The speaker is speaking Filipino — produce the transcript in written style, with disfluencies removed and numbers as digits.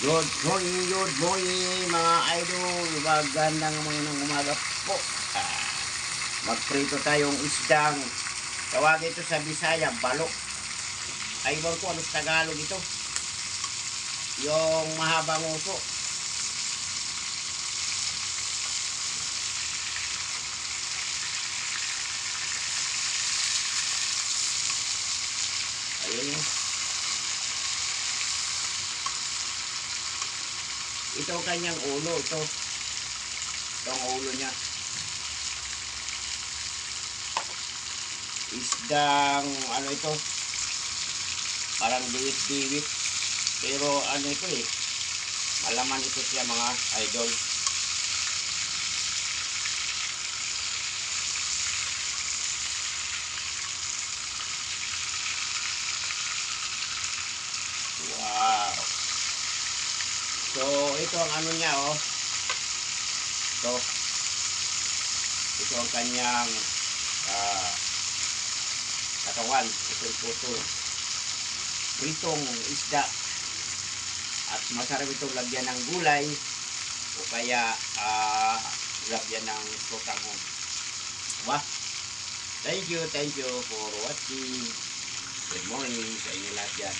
Good morning mga idol. Magandang mga umaga po. Magprito tayong isdang. Tawag ito sa Bisaya, balok. Aywan ko ano sa Tagalog ito. Yung mahabang uso. Ayun yun. Ito ang kanyang ulo. Itong ulo niya. Isdang ano ito, parang diwit-diwit, pero ano ito malaman ito siya mga idol. Wow. So ito ang ano niya ito ang kanyang katawan. Ito putol. Pritong isda. At masarap itong lagyan ng gulay o kaya lagyan ng sotanghon. Diba? Thank you for watching. Good morning sa inyo lahat yan.